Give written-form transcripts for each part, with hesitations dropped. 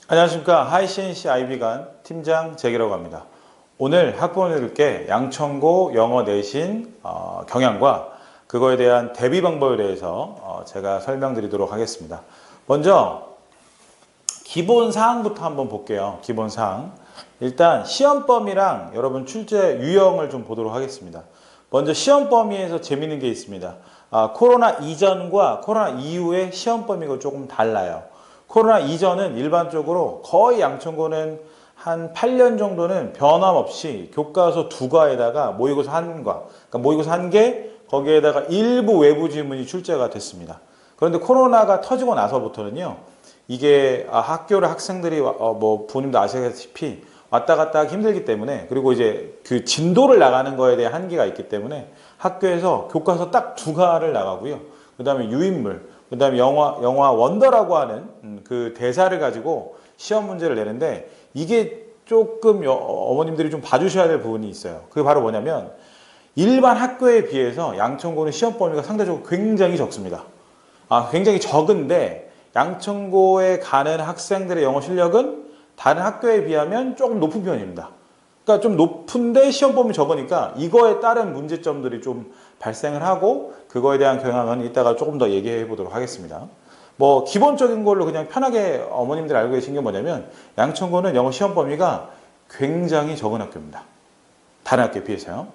안녕하십니까. 하이CNC IB관 팀장 잭이라고 합니다. 오늘 학부모님들께 양천고 영어 내신 경향과 그거에 대한 대비 방법에 대해서 제가 설명드리도록 하겠습니다. 먼저 기본 사항부터 한번 볼게요. 기본 사항. 일단 시험 범위랑 여러분 출제 유형을 좀 보도록 하겠습니다. 먼저 시험 범위에서 재밌는 게 있습니다. 코로나 이전과 코로나 이후의 시험 범위가 조금 달라요. 코로나 이전은 일반적으로 거의 양천고는 한 8년 정도는 변함없이 교과서 2과에다가 모의고사 1과, 그러니까 모의고사 1개, 거기에다가 일부 외부 지문이 출제가 됐습니다. 그런데 코로나가 터지고 나서부터는요, 이게 학교를 학생들이 부모님도 아시다시피 왔다 갔다 하기 힘들기 때문에, 그리고 이제 그 진도를 나가는 거에 대한 한계가 있기 때문에 학교에서 교과서 딱 2과를 나가고요. 그 다음에 유인물, 그 다음에 영화 원더라고 하는 그 대사를 가지고 시험 문제를 내는데, 이게 조금 어머님들이 좀 봐주셔야 될 부분이 있어요. 그게 바로 뭐냐면 일반 학교에 비해서 양천고는 시험 범위가 상대적으로 굉장히 적습니다. 굉장히 적은데 양천고에 가는 학생들의 영어 실력은 다른 학교에 비하면 조금 높은 편입니다. 그러니까 좀 높은데 시험 범위 적으니까 이거에 따른 문제점들이 좀 발생을 하고, 그거에 대한 경향은 이따가 조금 더 얘기해 보도록 하겠습니다. 뭐 기본적인 걸로 그냥 편하게 어머님들 알고 계신 게 뭐냐면 양천고는 영어 시험 범위가 굉장히 적은 학교입니다. 다른 학교에 비해서요.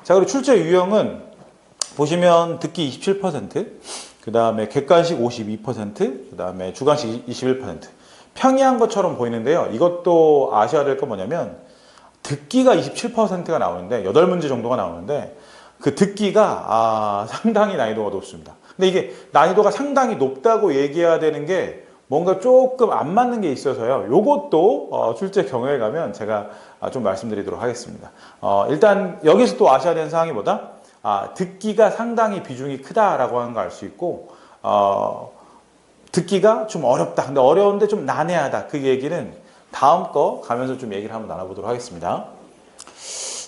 자, 그리고 출제 유형은 보시면 듣기 27%, 그 다음에 객관식 52%, 그 다음에 주관식 21%. 평이한 것처럼 보이는데요. 이것도 아셔야 될 건 뭐냐면 듣기가 27%가 나오는데 8문제 정도가 나오는데 그 듣기가 상당히 난이도가 높습니다. 근데 이게 난이도가 상당히 높다고 얘기해야 되는 게 뭔가 조금 안 맞는 게 있어서요. 요것도 출제 경우에 가면 제가 좀 말씀드리도록 하겠습니다. 일단 여기서 또 아셔야 되는 사항이 뭐다? 듣기가 상당히 비중이 크다라고 하는 걸 알 수 있고, 듣기가 좀 어렵다. 근데 어려운데 좀 난해하다. 그 얘기는 다음 거 가면서 좀 얘기를 한번 나눠보도록 하겠습니다.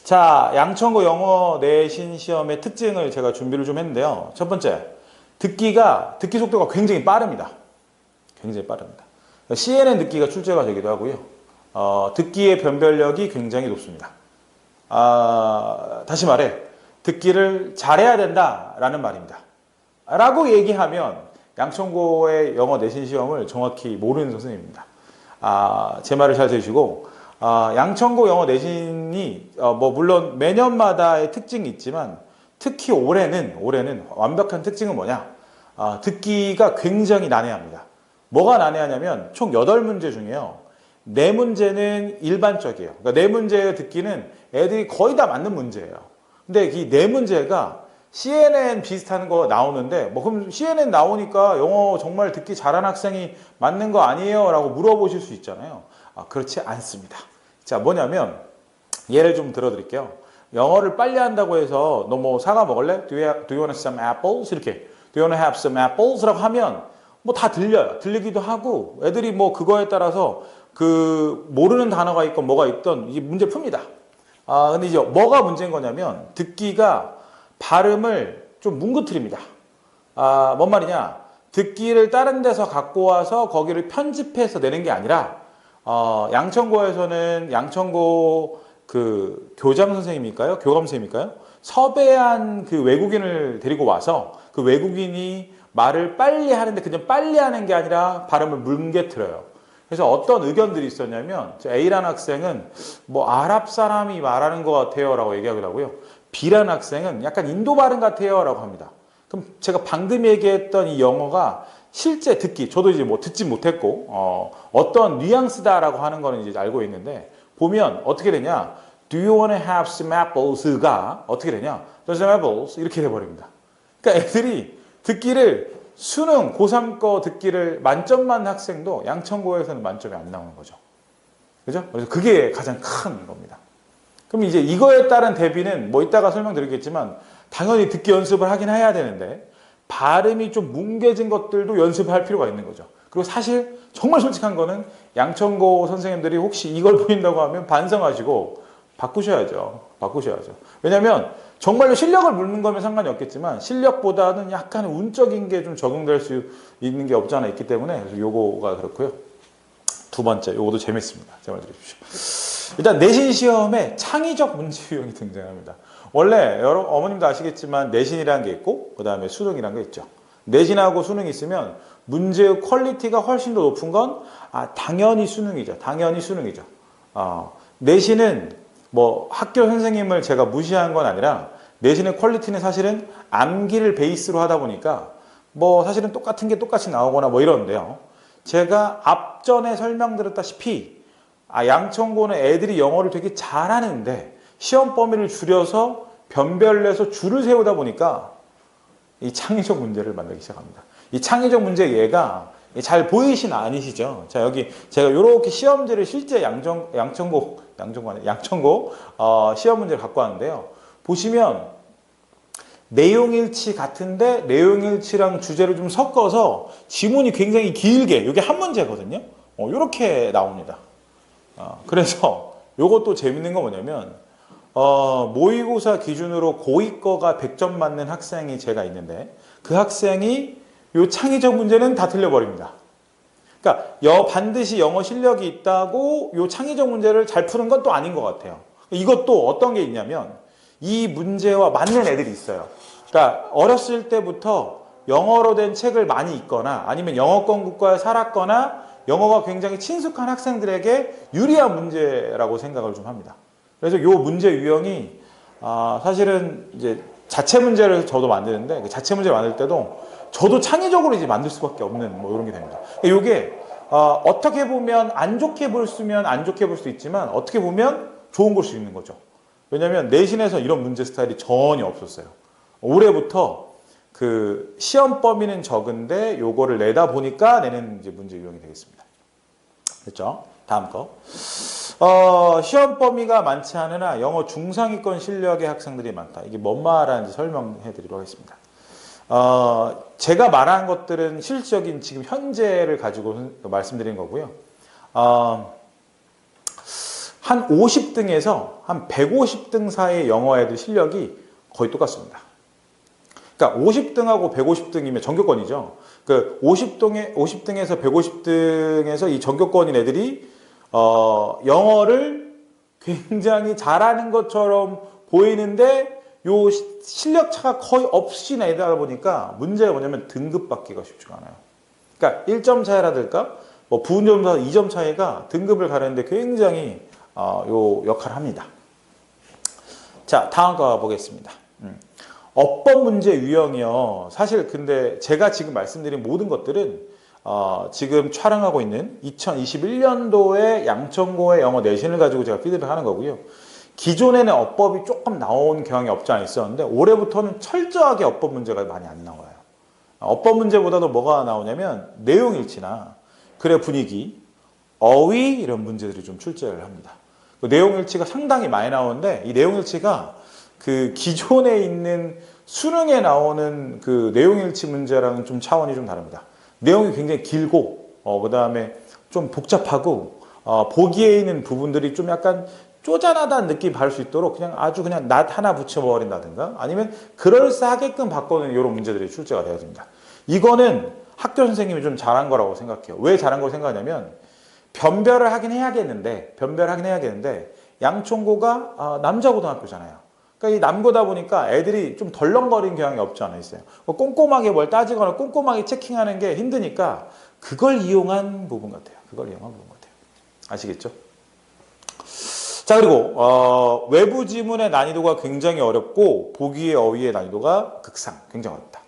자, 양천고 영어 내신 시험의 특징을 제가 준비를 좀 했는데요. 첫 번째, 듣기 속도가 굉장히 빠릅니다. 굉장히 빠릅니다. CNN 듣기가 출제가 되기도 하고요. 듣기의 변별력이 굉장히 높습니다. 다시 말해, 듣기를 잘해야 된다라는 말입니다. 라고 얘기하면 양천고의 영어 내신 시험을 정확히 모르는 선생님입니다. 제 말을 잘 들으시고, 양천고 영어 내신이 물론 매년마다의 특징이 있지만 특히 올해는 완벽한 특징은 뭐냐? 듣기가 굉장히 난해합니다. 뭐가 난해하냐면 총 8문제 중에요, 4문제는 일반적이에요. 그러니까 4문제의 듣기는 애들이 거의 다 맞는 문제예요. 근데 이 4문제가 CNN 비슷한 거 나오는데, 그럼 CNN 나오니까 영어 정말 듣기 잘하는 학생이 맞는 거 아니에요? 라고 물어보실 수 있잖아요. 그렇지 않습니다. 자, 뭐냐면 예를 좀 들어드릴게요. 영어를 빨리 한다고 해서 너 뭐 사과 먹을래? Do you want some apples? 이렇게 Do you want to have some apples? 라고 하면 뭐 다 들려요. 들리기도 하고 애들이 뭐 그거에 따라서 그 모르는 단어가 있건 뭐가 있던 이 문제 풉니다. 근데 이제 뭐가 문제인 거냐면 듣기가 발음을 좀 뭉그트립니다. 뭔 말이냐? 듣기를 다른 데서 갖고 와서 거기를 편집해서 내는 게 아니라, 양천고에서는 양천고 그 교장 선생님일까요? 교감 선생님일까요? 섭외한 그 외국인을 데리고 와서 그 외국인이 말을 빨리 하는데 그냥 빨리 하는 게 아니라 발음을 뭉개트려요. 그래서 어떤 의견들이 있었냐면 A라는 학생은 뭐 아랍 사람이 말하는 것 같아요 라고 얘기하기도 하고요. B라는 학생은 약간 인도 발음 같아요 라고 합니다. 그럼 제가 방금 얘기했던 이 영어가 실제 듣기, 저도 이제 뭐 듣지 못했고 어떤 뉘앙스다라고 하는 거는 이제 알고 있는데, 보면 어떻게 되냐? Do you want to have some apples가 어떻게 되냐? Some apples 이렇게 돼버립니다. 그러니까 애들이 듣기를 수능 고3 거 듣기를 만점만 학생도 양천고에서는 만점이 안 나오는 거죠. 그죠? 그래서 그게 가장 큰 겁니다. 그럼 이제 이거에 따른 대비는 뭐 이따가 설명드리겠지만 당연히 듣기 연습을 하긴 해야 되는데 발음이 좀 뭉개진 것들도 연습할 필요가 있는 거죠. 그리고 사실 정말 솔직한 거는 양천고 선생님들이 혹시 이걸 보인다고 하면 반성하시고 바꾸셔야죠. 왜냐하면 정말로 실력을 묻는 거면 상관이 없겠지만 실력보다는 약간 운적인 게 좀 적용될 수 있는 게 없지 않아 있기 때문에, 그래서 요거가 그렇고요. 두 번째, 요것도 재밌습니다. 제 말 들으십시오. 일단 내신 시험에 창의적 문제 유형이 등장합니다. 원래 여러분 어머님도 아시겠지만 내신이라는 게 있고 그 다음에 수능이라는 게 있죠. 내신하고 수능이 있으면 문제의 퀄리티가 훨씬 더 높은 건 당연히 수능이죠. 당연히 수능이죠. 내신은 뭐 학교 선생님을 제가 무시한 건 아니라 내신의 퀄리티는 사실은 암기를 베이스로 하다 보니까 뭐 사실은 똑같은 게 똑같이 나오거나 뭐 이러는데요. 제가 앞전에 설명드렸다시피 양천고는 애들이 영어를 되게 잘하는데 시험 범위를 줄여서 변별해서 줄을 세우다 보니까 이 창의적 문제를 만들기 시작합니다. 이 창의적 문제 얘가 잘 보이신 아니시죠? 자, 여기 제가 이렇게 시험지를 실제 양천고 시험 문제를 갖고 왔는데요. 보시면 내용일치 같은데 내용일치랑 주제를 좀 섞어서 지문이 굉장히 길게, 이게 한 문제거든요. 이렇게 나옵니다. 그래서 이것도 재밌는 건 뭐냐면 모의고사 기준으로 고2 거가 100점 맞는 학생이 제가 있는데 그 학생이 이 창의적 문제는 다 틀려버립니다. 그러니까 반드시 영어 실력이 있다고 이 창의적 문제를 잘 푸는 건 또 아닌 것 같아요. 이것도 어떤 게 있냐면 이 문제와 맞는 애들이 있어요. 그러니까 어렸을 때부터 영어로 된 책을 많이 읽거나 아니면 영어권 국가에 살았거나 영어가 굉장히 친숙한 학생들에게 유리한 문제라고 생각을 좀 합니다. 그래서 이 문제 유형이 사실은 이제 자체 문제를 저도 만드는데 그 자체 문제를 만들 때도 저도 창의적으로 이제 만들 수밖에 없는 뭐 이런 게 됩니다. 이게 어떻게 보면 안 좋게 볼 수면 안 좋게 볼 수 있지만 어떻게 보면 좋은 걸 수 있는 거죠. 왜냐하면 내신에서 이런 문제 스타일이 전혀 없었어요. 올해부터 그 시험 범위는 적은데 요거를 내다 보니까 내는 이제 문제 유형이 되겠습니다. 됐죠? 다음 거. 시험 범위가 많지 않으나 영어 중상위권 실력의 학생들이 많다. 이게 뭔 말하는지 설명해 드리도록 하겠습니다. 제가 말한 것들은 실질적인 지금 현재를 가지고 말씀드린 거고요. 한 50등에서 한 150등 사이의 영어 애들 실력이 거의 똑같습니다. 그러니까 50등하고 150등이면 전교권이죠. 그 50등에서 150등에서 이 전교권인 애들이 영어를 굉장히 잘하는 것처럼 보이는데 요 실력 차가 거의 없이 내다 보니까 문제가 뭐냐면 등급 받기가 쉽지가 않아요. 그러니까 1점 차이라든가 뭐 부분점수 2점 차이가 등급을 가르는데 굉장히 요 역할을 합니다. 자, 다음 거 보겠습니다. 어법 문제 유형이요. 사실 근데 제가 지금 말씀드린 모든 것들은 지금 촬영하고 있는 2021년도에 양천고의 영어 내신을 가지고 제가 피드백하는 거고요. 기존에는 어법이 조금 나온 경향이 없지 않아 있었는데 올해부터는 철저하게 어법 문제가 많이 안 나와요. 어법 문제보다도 뭐가 나오냐면 내용일치나 글의 분위기, 어휘 이런 문제들이 좀 출제를 합니다. 그 내용일치가 상당히 많이 나오는데 이 내용일치가 그 기존에 있는 수능에 나오는 그 내용일치 문제랑은 좀 차원이 좀 다릅니다. 내용이 굉장히 길고 그 다음에 좀 복잡하고 보기에 있는 부분들이 좀 약간 쪼잔하다는 느낌이 받을 수 있도록 그냥 아주 그냥 낫 하나 붙여버린다든가 아니면 그럴싸하게끔 바꾸는 이런 문제들이 출제가 되어집니다. 이거는 학교 선생님이 좀 잘한 거라고 생각해요. 왜 잘한 걸 생각하냐면 변별을 하긴 해야겠는데 양천고가 남자 고등학교잖아요. 그러니까 이 남고다 보니까 애들이 좀 덜렁거리는 경향이 없지 않아 있어요. 꼼꼼하게 뭘 따지거나 꼼꼼하게 체킹하는 게 힘드니까 그걸 이용한 부분 같아요. 아시겠죠? 자, 그리고 외부 지문의 난이도가 굉장히 어렵고 보기의 어휘의 난이도가 극상, 굉장히 어렵다.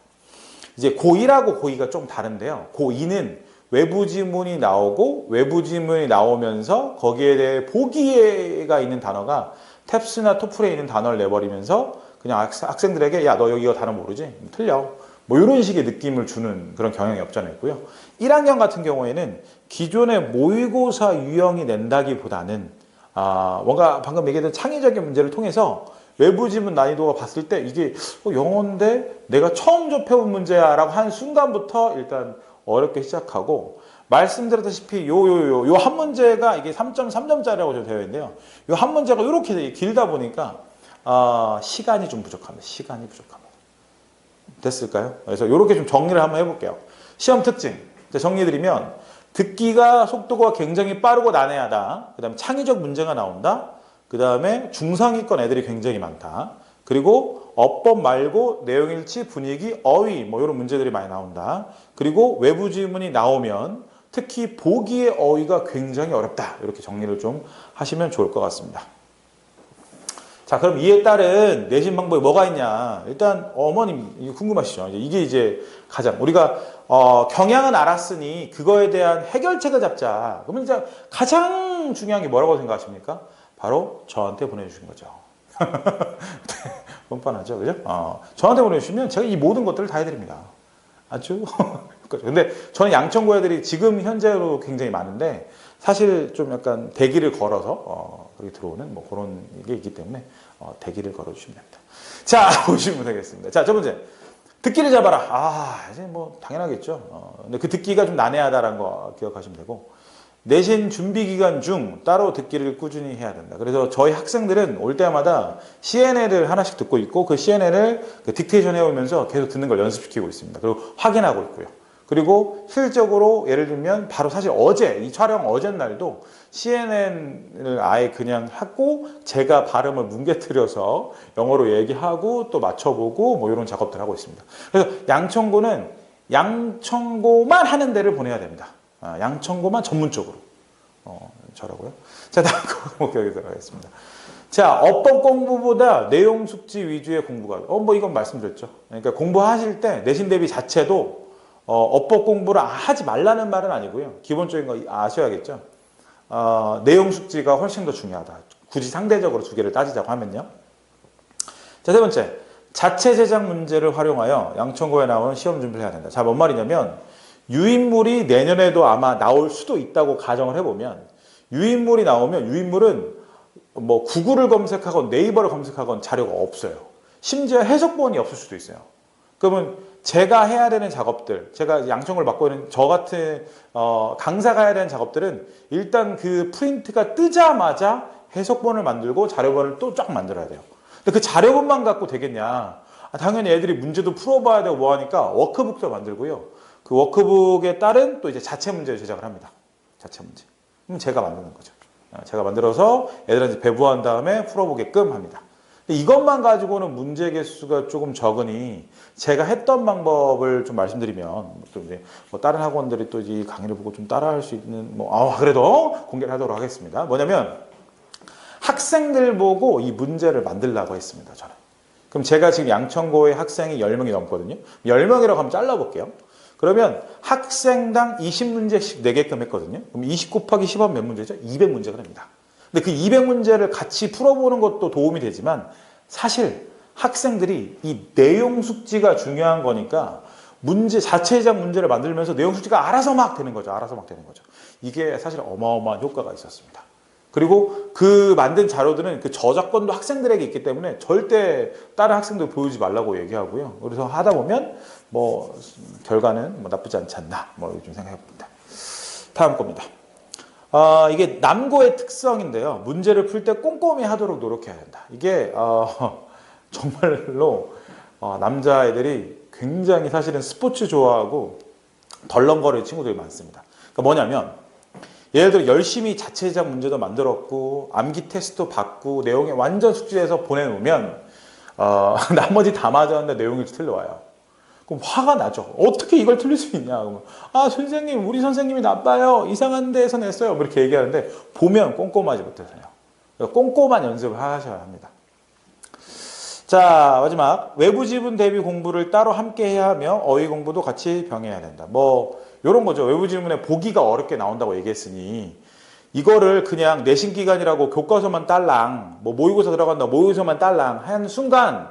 이제 고1하고 고2가 좀 다른데요. 고2는 외부 지문이 나오고 외부 지문이 나오면서 거기에 대해 보기가 있는 단어가 탭스나 토플에 있는 단어를 내버리면서 그냥 학생들에게 야, 너 여기 이거 단어 모르지? 틀려. 뭐 이런 식의 느낌을 주는 그런 경향이 없잖아 있고요. 1학년 같은 경우에는 기존의 모의고사 유형이 낸다기보다는 뭔가 방금 얘기했던 창의적인 문제를 통해서 외부 지문 난이도가 봤을 때 이게 영어인데 내가 처음 접해본 문제야 라고 한 순간부터 일단 어렵게 시작하고 말씀드렸다시피 요 한 문제가 이게 3.3점짜리라고 되어 있는데요. 요 한 문제가 이렇게 길다 보니까 시간이 좀 부족합니다. 됐을까요? 그래서 이렇게 좀 정리를 한번 해볼게요. 시험 특징 정리해드리면 듣기가 속도가 굉장히 빠르고 난해하다. 그 다음에 창의적 문제가 나온다. 그 다음에 중상위권 애들이 굉장히 많다. 그리고 어법 말고 내용일치, 분위기, 어휘 뭐 이런 문제들이 많이 나온다. 그리고 외부 지문이 나오면 특히 보기의 어휘가 굉장히 어렵다. 이렇게 정리를 좀 하시면 좋을 것 같습니다. 자, 그럼 이에 따른 내신 방법이 뭐가 있냐? 일단 어머님 이거 궁금하시죠? 이게 이제 가장 우리가 경향은 알았으니 그거에 대한 해결책을 잡자. 그러면 이제 가장 중요한 게 뭐라고 생각하십니까? 바로 저한테 보내주신 거죠. 뻔뻔하죠, 그죠? 저한테 보내주시면 제가 이 모든 것들을 다 해드립니다. 아주. 근데 저는 양천고 애들이 지금 현재로 굉장히 많은데 사실 좀 약간 대기를 걸어서 그렇게 들어오는 뭐 그런 게 있기 때문에 대기를 걸어주시면 됩니다. 자, 보시면 되겠습니다. 자, 첫 번째. 듣기를 잡아라. 이제 뭐 당연하겠죠. 근데 그 듣기가 좀 난해하다라는 거 기억하시면 되고 내신 준비 기간 중 따로 듣기를 꾸준히 해야 된다. 그래서 저희 학생들은 올 때마다 CNL을 하나씩 듣고 있고 그 CNL을 딕테이션 해오면서 계속 듣는 걸 연습시키고 있습니다. 그리고 확인하고 있고요. 그리고 실질적으로 예를 들면 바로 사실 어제 이 촬영 어제 날도 CNN을 아예 그냥 하고 제가 발음을 뭉개뜨려서 영어로 얘기하고 또 맞춰보고 뭐 이런 작업들 하고 있습니다. 그래서 양천고는 양천고만 하는 데를 보내야 됩니다. 양천고만 전문적으로 저라고요. 자, 다음 목표에 들어가겠습니다. 자, 어법 공부보다 내용 숙지 위주의 공부가 뭐 이건 말씀드렸죠. 그러니까 공부하실 때 내신 대비 자체도 어법 공부를 하지 말라는 말은 아니고요. 기본적인 거 아셔야겠죠. 내용 숙지가 훨씬 더 중요하다. 굳이 상대적으로 두 개를 따지자고 하면요. 자, 세 번째. 자체 제작 문제를 활용하여 양천고에 나오는 시험 준비를 해야 된다. 자, 뭔 말이냐면 유인물이 내년에도 아마 나올 수도 있다고 가정을 해보면 유인물이 나오면 유인물은 뭐 구글을 검색하건 네이버를 검색하건 자료가 없어요. 심지어 해석본이 없을 수도 있어요. 그러면 제가 해야 되는 작업들, 제가 양천고를 맡고 있는 저 같은 강사가 해야 되는 작업들은 일단 그 프린트가 뜨자마자 해석본을 만들고 자료본을 또 쫙 만들어야 돼요. 근데 그 자료본만 갖고 되겠냐? 당연히 애들이 문제도 풀어봐야 되고 뭐 하니까 워크북도 만들고요. 그 워크북에 따른 또 이제 자체 문제를 제작을 합니다. 자체 문제. 그럼 제가 만드는 거죠. 제가 만들어서 애들한테 배부한 다음에 풀어보게끔 합니다. 이것만 가지고는 문제 개수가 조금 적으니 제가 했던 방법을 좀 말씀드리면 또 이제 뭐 다른 학원들이 또 이 강의를 보고 좀 따라할 수 있는 그래도 공개를 하도록 하겠습니다. 뭐냐면 학생들 보고 이 문제를 만들라고 했습니다. 저는. 그럼 제가 지금 양천고에 학생이 10명이 넘거든요. 10명이라고 하면 잘라볼게요. 그러면 학생당 20문제씩 내게끔 했거든요. 그럼 20 곱하기 10하면 몇 문제죠? 200문제가 됩니다. 근데 그 200문제를 같이 풀어보는 것도 도움이 되지만 사실 학생들이 이 내용 숙지가 중요한 거니까 문제 자체적 문제를 만들면서 내용 숙지가 알아서 막 되는 거죠. 알아서 막 되는 거죠. 이게 사실 어마어마한 효과가 있었습니다. 그리고 그 만든 자료들은 그 저작권도 학생들에게 있기 때문에 절대 다른 학생들 보여주지 말라고 얘기하고요. 그래서 하다 보면 뭐 결과는 뭐 나쁘지 않지 않나 뭐 좀 생각해 봅니다. 다음 겁니다. 이게 남고의 특성인데요. 문제를 풀 때 꼼꼼히 하도록 노력해야 된다. 이게 정말로 남자애들이 굉장히 사실은 스포츠 좋아하고 덜렁거리는 친구들이 많습니다. 그러니까 뭐냐면 예를 들어 열심히 자체 제작 문제도 만들었고 암기 테스트도 받고 내용에 완전 숙지해서 보내놓으면 나머지 다 맞았는데 내용이 틀려와요. 그럼 화가 나죠. 어떻게 이걸 틀릴 수 있냐. 그러면 선생님 우리 선생님이 나빠요. 이상한 데에서 냈어요. 뭐 이렇게 얘기하는데 보면 꼼꼼하지 못해서요. 꼼꼼한 연습을 하셔야 합니다. 자, 마지막 외부 지문 대비 공부를 따로 함께 해야 하며 어휘 공부도 같이 병행해야 된다. 뭐 이런 거죠. 외부 지문에 보기가 어렵게 나온다고 얘기했으니 이거를 그냥 내신 기간이라고 교과서만 딸랑 뭐 모의고사 들어간다 모의고사만 딸랑 하는 순간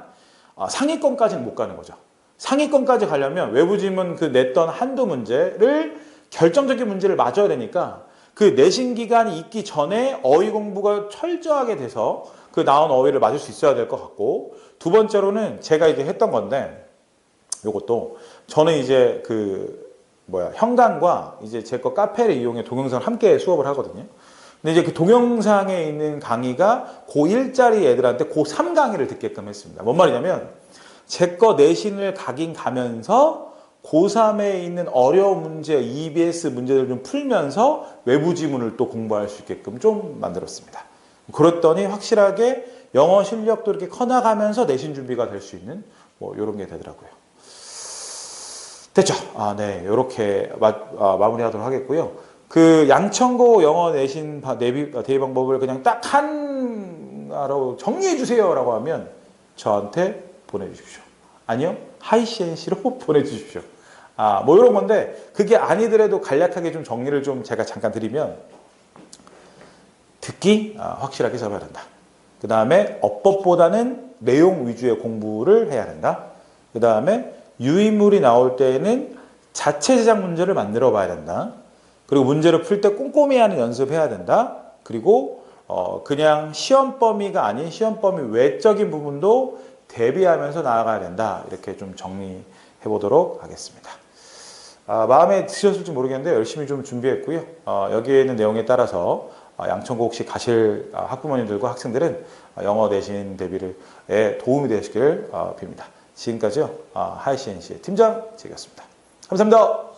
상위권까지는 못 가는 거죠. 상위권까지 가려면 외부 지문 그 냈던 한두 문제를 결정적인 문제를 맞아야 되니까 그 내신 기간이 있기 전에 어휘 공부가 철저하게 돼서 그 나온 어휘를 맞을 수 있어야 될 것 같고 두 번째로는 제가 이제 했던 건데 요것도 저는 이제 현관과 이제 제 거 카페를 이용해 동영상을 함께 수업을 하거든요. 근데 이제 그 동영상에 있는 강의가 고1짜리 애들한테 고3 강의를 듣게끔 했습니다. 뭔 말이냐면 제 거 내신을 가긴 가면서 고3에 있는 어려운 문제, EBS 문제를 좀 풀면서 외부 지문을 또 공부할 수 있게끔 좀 만들었습니다. 그랬더니 확실하게 영어 실력도 이렇게 커나가면서 내신 준비가 될 수 있는 뭐 이런 게 되더라고요. 됐죠? 네. 이렇게 마무리하도록 하겠고요. 그 양천고 영어 내신 대비 방법을 그냥 딱 하나로 정리해 주세요라고 하면 저한테 보내주십시오. 아니요, 하이CNC로 보내주십시오. 뭐 이런 건데 그게 아니더라도 간략하게 좀 정리를 좀 제가 잠깐 드리면 듣기 확실하게 잡아야 된다. 그 다음에 어법보다는 내용 위주의 공부를 해야 된다. 그 다음에 유인물이 나올 때에는 자체 제작 문제를 만들어 봐야 된다. 그리고 문제를 풀 때 꼼꼼히 하는 연습해야 된다. 그리고 그냥 시험 범위가 아닌 시험 범위 외적인 부분도 대비하면서 나아가야 된다. 이렇게 좀 정리해 보도록 하겠습니다. 마음에 드셨을지 모르겠는데 열심히 좀 준비했고요. 여기에 있는 내용에 따라서 양천고 혹시 가실 학부모님들과 학생들은 영어 내신 대비에 도움이 되시길 빕니다. 지금까지요. 하이CNC의 팀장 제이였습니다. 감사합니다.